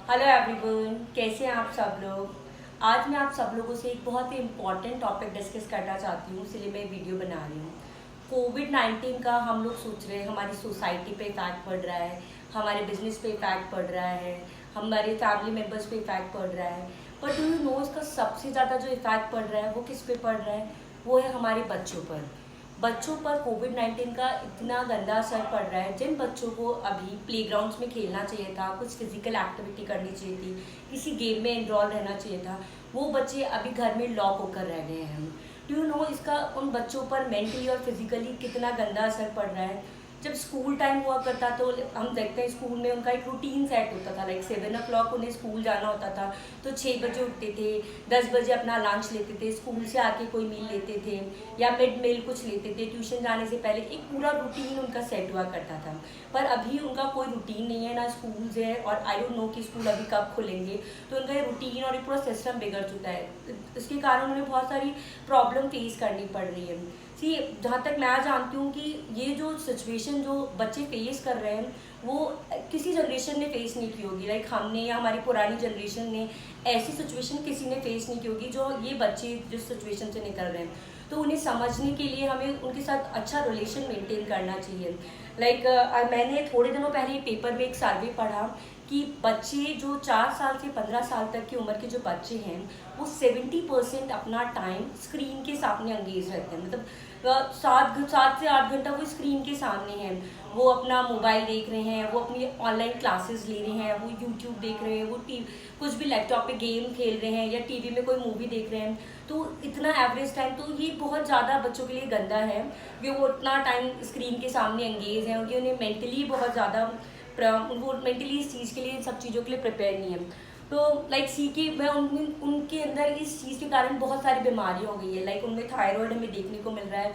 Hello everyone, कैसे हैं आप सब लोग। आज मैं आप सब लोगों से एक बहुत ही इम्पॉर्टेंट टॉपिक डिस्कस करना चाहती हूँ, इसलिए मैं वीडियो बना रही हूँ। कोविड-19 का हम लोग सोच रहे हैं हमारी सोसाइटी पे इफेक्ट पड़ रहा है, हमारे बिजनेस पे इफेक्ट पड़ रहा है, हमारे फैमिली मेम्बर्स पे इफेक्ट पड़ रहा है। पर डू यू नो इसका सबसे ज़्यादा जो इफेक्ट पड़ रहा है वो किस पे पड़ रहा है? वो है हमारे बच्चों पर। बच्चों पर कोविड-19 का इतना गंदा असर पड़ रहा है। जिन बच्चों को अभी प्लेग्राउंड्स में खेलना चाहिए था, कुछ फिजिकल एक्टिविटी करनी चाहिए थी, किसी गेम में इन्वॉल्व रहना चाहिए था, वो बच्चे अभी घर में लॉक होकर रह गए हैं। डू यू नो इसका उन बच्चों पर मेंटली और फिजिकली कितना गंदा असर पड़ रहा है। जब स्कूल टाइम हुआ करता तो हम देखते हैं स्कूल में उनका एक रूटीन सेट होता था, लाइक 7 o'clock उन्हें स्कूल जाना होता था, तो 6 बजे उठते थे, 10 बजे अपना लंच लेते थे, स्कूल से आके कोई मील लेते थे या मिड मील कुछ लेते थे। ट्यूशन जाने से पहले एक पूरा रूटीन उनका सेट हुआ करता था। पर अभी उनका कोई रूटीन नहीं है, ना स्कूल्स है, और आई डोंट नो कि स्कूल अभी कब खुलेंगे। तो उनका ये रूटीन और एक पूरा सिस्टम बिगड़ चुका है। इसके कारण उन्हें बहुत सारी प्रॉब्लम फेस करनी पड़ रही है। सी जहाँ तक मैं जानती हूँ कि ये जो सिचुएशन जो बच्चे फेस कर रहे हैं वो किसी जनरेशन ने फेस नहीं की होगी। लाइक हमने या हमारी पुरानी जनरेशन ने ऐसी सिचुएशन किसी ने फेस नहीं की होगी जो ये बच्चे जिस सिचुएशन से निकल रहे हैं। तो उन्हें समझने के लिए हमें उनके साथ अच्छा रिलेशन मेंटेन करना चाहिए। लाइक मैंने थोड़े दिनों पहले पेपर में एक सर्वे पढ़ा कि बच्चे जो 4 साल से 15 साल तक की उम्र के जो बच्चे हैं वो 70% अपना टाइम स्क्रीन के सामने एंगेज रहते हैं। मतलब 7 से 8 घंटा वो स्क्रीन के सामने हैं। वो अपना मोबाइल देख रहे हैं, वो अपनी ऑनलाइन क्लासेस ले रहे हैं, वो यूट्यूब देख रहे हैं, वो कुछ भी लैपटॉप पे गेम खेल रहे हैं या टीवी में कोई मूवी देख रहे हैं। तो इतना एवरेज टाइम तो ये बहुत ज़्यादा बच्चों के लिए गंदा है कि वो इतना टाइम स्क्रीन के सामने एंगेज हैं, उनकी उन्हें मेंटली बहुत ज़्यादा वो मेंटली इस चीज़ के लिए, इन सब चीज़ों के लिए प्रिपेयर नहीं है। तो लाइक सी के मैं उनके अंदर इस चीज़ के कारण बहुत सारी बीमारियाँ हो गई है। लाइक उनमें थायराइड हमें देखने को मिल रहा है,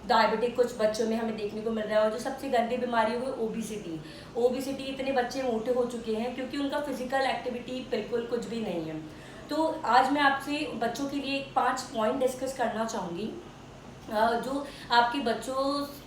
डायबिटिक कुछ बच्चों में हमें देखने को मिल रहा है, और जो सबसे गंदी बीमारी है ओबिसिटी। ओबिसिटी इतने बच्चे मोटे हो चुके हैं क्योंकि उनका फिजिकल एक्टिविटी बिल्कुल कुछ भी नहीं है। तो आज मैं आपसे बच्चों के लिए 5 पॉइंट डिस्कस करना चाहूँगी जो आपके बच्चों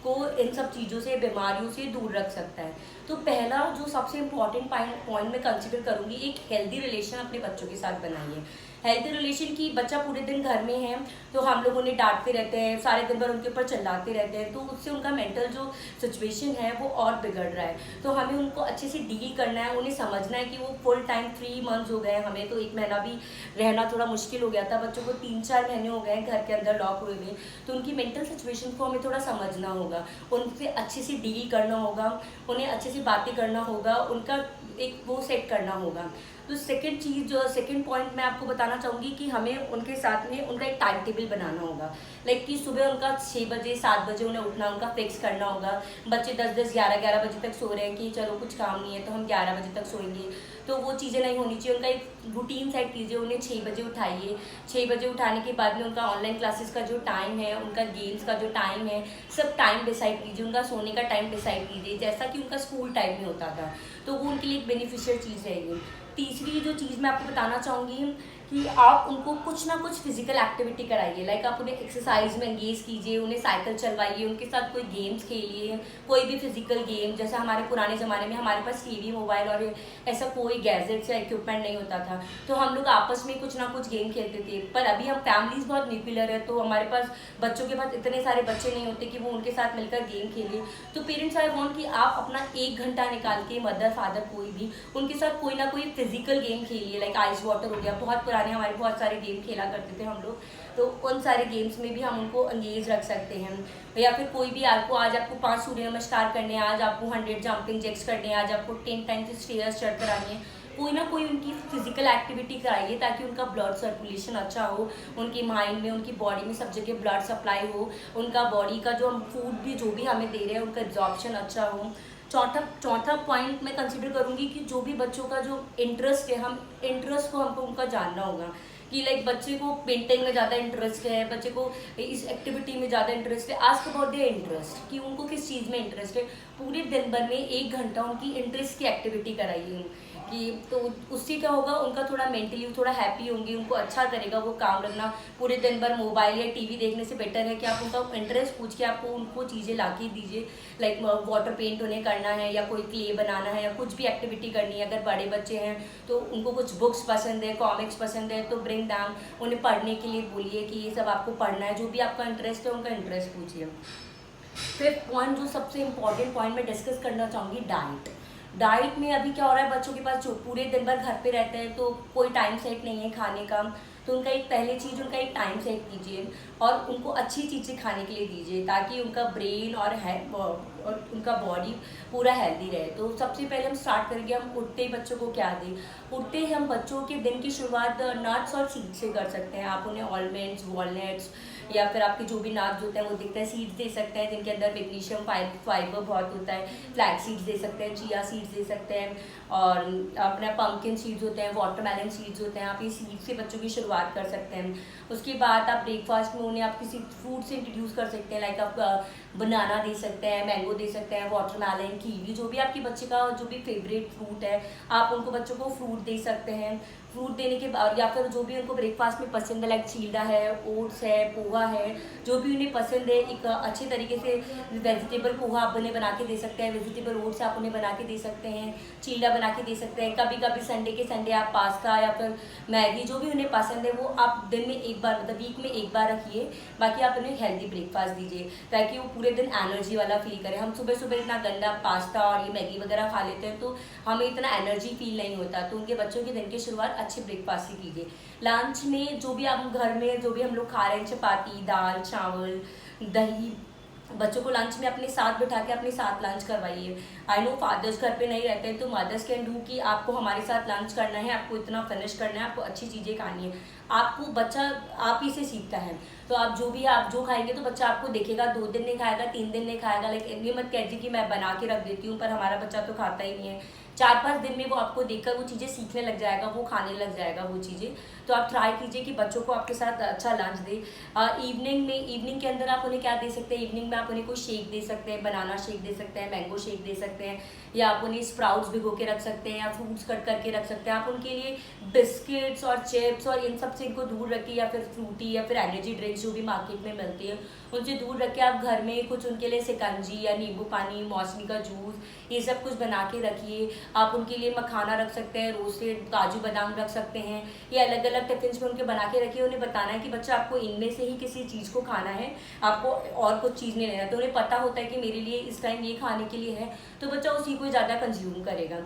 को इन सब चीज़ों से, बीमारियों से दूर रख सकता है। तो पहला जो सबसे इम्पॉर्टेंट पॉइंट मैं कंसिडर करूँगी, एक हेल्दी रिलेशन अपने बच्चों के साथ बनाइए। हेल्दी रिलेशन की, बच्चा पूरे दिन घर में है तो हम लोग उन्हें डांटते रहते हैं, सारे दिन भर उनके ऊपर चिल्लाते रहते हैं, तो उससे उनका मेंटल जो सिचुएशन है वो और बिगड़ रहा है। तो हमें उनको अच्छे से डील करना है, उन्हें समझना है कि वो फुल टाइम 3 मंथ्स हो गए, हमें तो 1 महीना भी रहना थोड़ा मुश्किल हो गया था, बच्चों को 3-4 महीने हो गए घर के अंदर लॉक हुए हुए। तो उनकी मेंटल सिचुएशन को हमें थोड़ा समझना होगा, उनसे अच्छे से डील करना होगा, उन्हें अच्छे से बातें करना होगा, उनका एक वो सेट करना होगा। तो सेकंड चीज़, जो सेकंड पॉइंट मैं आपको बताना चाहूँगी कि हमें उनके साथ में उनका एक टाइम टेबल बनाना होगा। लाइक कि सुबह उनका 6 बजे 7 बजे उन्हें उठना, उनका फिक्स करना होगा। बच्चे 10-10 11-11 बजे तक सो रहे हैं कि चलो कुछ काम नहीं है तो हम 11 बजे तक सोएंगे, तो वो चीज़ें नहीं होनी चाहिए। उनका एक रूटीन सेट कीजिए, उन्हें 6 बजे उठाइए। 6 बजे उठाने के बाद में उनका ऑनलाइन क्लासेस का जो टाइम है, उनका गेम्स का जो टाइम है, सब टाइम डिसाइड कीजिए। उनका सोने का टाइम डिसाइड कीजिए जैसा कि उनका स्कूल टाइम में होता था, तो वो उनके लिए एक बेनिफिशियल चीज़ रहेगी। तीसरी जो चीज़ मैं आपको बताना चाहूँगी कि आप उनको कुछ ना कुछ फिजिकल एक्टिविटी कराइए। लाइक आप उन्हें एक्सरसाइज में एंगेज कीजिए, उन्हें साइकिल चलवाइए, उनके साथ कोई गेम्स खेलिए, कोई भी फिजिकल गेम। जैसे हमारे पुराने ज़माने में हमारे पास टीवी, मोबाइल और ऐसा कोई गैजेट्स या इक्विपमेंट नहीं होता था, तो हम लोग आपस में कुछ ना कुछ गेम खेलते थे। पर अभी हम फैमिलीज बहुत न्यूक्लियर है, तो हमारे पास बच्चों के पास इतने सारे बच्चे नहीं होते कि वो उनके साथ मिलकर गेम खेले। तो पेरेंट्स आई वॉन्ट कि आप अपना 1 घंटा निकाल के, मदर फादर कोई भी, उनके साथ कोई ना कोई फिजिकल गेम खेलिए। लाइक आइस वाटर हो गया, बहुत पुराने हमारे बहुत सारे गेम खेला करते थे हम लोग, तो उन सारे गेम्स में भी हम उनको एंगेज रख सकते हैं। या फिर कोई भी आपको, आज आपको 5 सूर्य नमस्कार करने हैं, आज आपको 100 जंपिंग जैक्स करने हैं, आज आपको 10 टाइम्स स्टेयर्स चढ़ कर आनी है, कोई ना कोई उनकी फिजिकल एक्टिविटी कराइए ताकि उनका ब्लड सर्कुलेशन अच्छा हो, उनके माइंड में, उनकी बॉडी में सब जगह ब्लड सप्लाई हो, उनका बॉडी का जो हम फूड भी जो भी हमें दे रहे हैं उनका एब्जॉर्प्शन अच्छा हो। चौथा पॉइंट मैं कंसिडर करूँगी कि जो भी बच्चों का जो इंटरेस्ट है, हम इंटरेस्ट को हमको उनका जानना होगा कि लाइक बच्चे को पेंटिंग में ज़्यादा इंटरेस्ट है, बच्चे को इस एक्टिविटी में ज़्यादा इंटरेस्ट है, आस्क अबाउट देयर इंटरेस्ट कि उनको किस चीज़ में इंटरेस्ट है। पूरे दिन भर में 1 घंटा उनकी इंटरेस्ट की एक्टिविटी कराइए। कि तो उससे क्या होगा, उनका थोड़ा मेंटली थोड़ा हैप्पी होंगे, उनको अच्छा करेगा वो काम रखना। पूरे दिन भर मोबाइल या टीवी देखने से बेटर है कि आप उनका इंटरेस्ट पूछ के आपको उनको चीज़ें ला के दीजिए। लाइक वाटर पेंट उन्हें करना है या कोई क्ले बनाना है या कुछ भी एक्टिविटी करनी है। अगर बड़े बच्चे हैं तो उनको कुछ बुक्स पसंद है, कॉमिक्स पसंद है, तो ब्रिंग दैम, उन्हें पढ़ने के लिए बोलिए कि ये सब आपको पढ़ना है। जो भी आपका इंटरेस्ट है उनका इंटरेस्ट पूछिए। फिर पॉइंट जो सबसे इम्पॉर्टेंट पॉइंट मैं डिस्कस करना चाहूँगी, डाइट। डाइट में अभी क्या हो रहा है, बच्चों के पास जो पूरे दिन भर घर पे रहते हैं तो कोई टाइम सेट नहीं है खाने का। तो उनका एक पहले चीज़ उनका एक टाइम सेट कीजिए और उनको अच्छी चीज़ें खाने के लिए दीजिए ताकि उनका ब्रेन और उनका बॉडी पूरा हेल्दी रहे। तो सबसे पहले हम स्टार्ट करेंगे, हम उठते ही बच्चों को क्या दें। उठते ही हम बच्चों के दिन की शुरुआत नट्स और सीड्स से कर सकते हैं। आप उन्हें ऑलमंड्स, वॉलनट्स या फिर आपके जो भी नट्स होते हैं वो दिखते हैं, सीड्स दे सकते हैं जिनके अंदर मैग्नीशियम फाइबर बहुत होता है। फ्लैक्स सीड्स दे सकते हैं, चिया सीड्स दे सकते हैं, और अपना पंपकिन सीड्स होते हैं, वाटरमेलन सीड्स होते हैं। आप ये सीड्स से बच्चों की शुरुआत कर सकते हैं। उसके बाद आप ब्रेकफास्ट में उन्हें आप किसी फ्रूट से इंट्रोड्यूस कर सकते हैं। लाइक आप बनाना दे सकते हैं, मैंगो दे सकते हैं, वाटरमेलन, कीवी, जो भी आपके बच्चे का जो भी फेवरेट फ्रूट है आप उनको बच्चों को फ्रूट दे सकते हैं। फ्रूट देने के बाद या फिर जो भी उनको ब्रेकफास्ट में पसंद है, लाइक चीला है, ओट्स है, पोहा है, जो भी उन्हें पसंद है, एक अच्छे तरीके से वेजिटेबल पोहा आप उन्हें बना के दे सकते हैं, वेजिटेबल ओट्स आप उन्हें बना के दे सकते हैं, चीला बना के दे सकते हैं। कभी कभी संडे के संडे आप पास्ता या फिर मैगी, जो भी उन्हें पसंद है वो आप दिन में एक बार, मतलब वीक में एक बार रखिए। बाकी आप उन्हें हेल्दी ब्रेकफास्ट दीजिए ताकि वो पूरे दिन एनर्जी वाला फील करें। हम सुबह सुबह इतना गंदा पास्ता और ये मैगी वगैरह खा लेते हैं तो हमें इतना एनर्जी फील नहीं होता। तो उनके बच्चों के दिन की शुरुआत अच्छे ब्रेकफास्ट से कीजिए। लंच में जो भी आप घर में जो भी हम लोग खा रहे हैं, चपाती, दाल, चावल, दही, बच्चों को लंच में अपने साथ बिठा के अपने साथ लंच करवाइए। आई नो फादर्स घर पे नहीं रहते हैं तो मदर्स कैन डू कि आपको हमारे साथ लंच करना है, आपको इतना फिनिश करना है, आपको अच्छी चीज़ें खानी है। आपको बच्चा आप ही से सीखता है, तो आप जो खाएंगे तो बच्चा आपको देखेगा। 2 दिन नहीं खाएगा, 3 दिन नहीं खाएगा। लाइक ये मत कहिए कि मैं बना के रख देती हूँ पर हमारा बच्चा तो खाता ही नहीं है। 4-5 दिन में वो आपको देखकर वो चीज़ें सीखने लग जाएगा, वो खाने लग जाएगा वो चीज़ें। तो आप ट्राई कीजिए कि बच्चों को आपके साथ अच्छा लंच दे। इवनिंग के अंदर आप उन्हें क्या दे सकते हैं, इवनिंग में आप उन्हें कोई शेक दे सकते हैं, बनाना शेक दे सकते हैं, मैंगो शेक दे सकते हैं, या आप उन्हें स्प्राउट्स भिगो के रख सकते हैं या फ्रूट्स कट करके रख सकते हैं। आप उनके लिए बिस्किट्स और चिप्स और इन सब से इनको दूर रखिए, या फिर फ्रूटी या फिर एनर्जी ड्रिंक्स जो भी मार्केट में मिलती है उनसे दूर रख के आप घर में कुछ उनके लिए शिकंजी या नींबू पानी, मौसमी का जूस, ये सब कुछ बना के रखिए। आप उनके लिए मखाना रख सकते हैं, रोस्टेड काजू बादाम रख सकते हैं, ये अलग अलग टिफिन में उनके बना के रखिए। उन्हें बताना है कि बच्चा आपको इनमें से ही किसी चीज़ को खाना है, आपको और कुछ चीज़ नहीं लेना। तो उन्हें पता होता है कि मेरे लिए इस टाइम ये खाने के लिए है, तो बच्चा उसी को ज़्यादा कंज्यूम करेगा।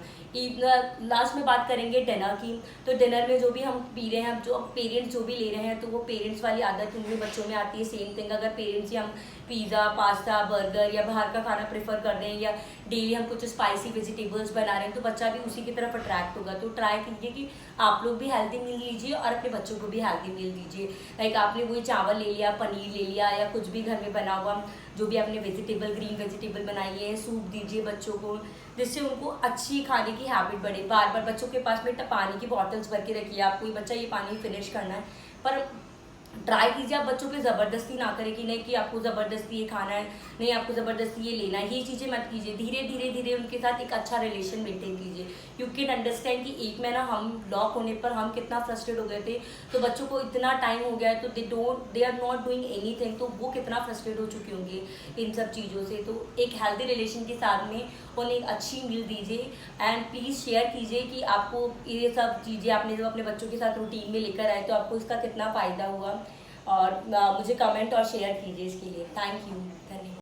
लास्ट में बात करेंगे डिनर की। तो डिनर में जो भी हम पी रहे हैं, जो पेरेंट्स जो भी ले रहे हैं, तो वो पेरेंट्स वाली आदत उनमें बच्चों में आती है। सेम थिंग अगर पेरेंट्स ही हम पिज़्ज़ा, पास्ता, बर्गर या बाहर का खाना प्रेफर कर रहे हैं, या डेली हम कुछ स्पाइसी वेजिटेबल्स बना रहे हैं, तो बच्चा भी उसी की तरफ अट्रैक्ट होगा। तो ट्राई कीजिए कि आप लोग भी हेल्दी मील लीजिए और अपने बच्चों को भी हेल्दी मील दीजिए। लाइक आपने वही चावल ले लिया, पनीर ले लिया, या कुछ भी घर में बना हुआ जो भी आपने ग्रीन वेजिटेबल बनाई है, सूप दीजिए बच्चों को, जिससे उनको अच्छी खाने की हैबिट बढ़े। बार बार बच्चों के पास में पानी की बॉटल्स भर के रखिए। आपको ये बच्चा ये पानी फिनिश करना है, पर ट्राई कीजिए आप बच्चों पे ज़बरदस्ती ना करें कि नहीं कि आपको ज़बरदस्ती ये खाना है, नहीं आपको ज़बरदस्ती ये लेना है, ये चीज़ें मत कीजिए। धीरे धीरे उनके साथ एक अच्छा रिलेशन मेंटेन कीजिए। यू कैन अंडरस्टैंड कि एक महीना हम लॉक होने पर हम कितना फ्रस्ट्रेट हो गए थे, तो बच्चों को इतना टाइम हो गया है तो they are not doing anything, तो वो कितना फ्रस्ट्रेट हो चुके होंगे इन सब चीज़ों से। तो एक हेल्दी रिलेशन के साथ में उन्हें एक अच्छी मील दीजिए। एंड प्लीज़ शेयर कीजिए कि आपको ये सब चीज़ें आपने जब अपने बच्चों के साथ रूटीन में लेकर आए तो आपको इसका कितना फ़ायदा हुआ, और मुझे कमेंट और शेयर कीजिए इसके लिए। Thank you.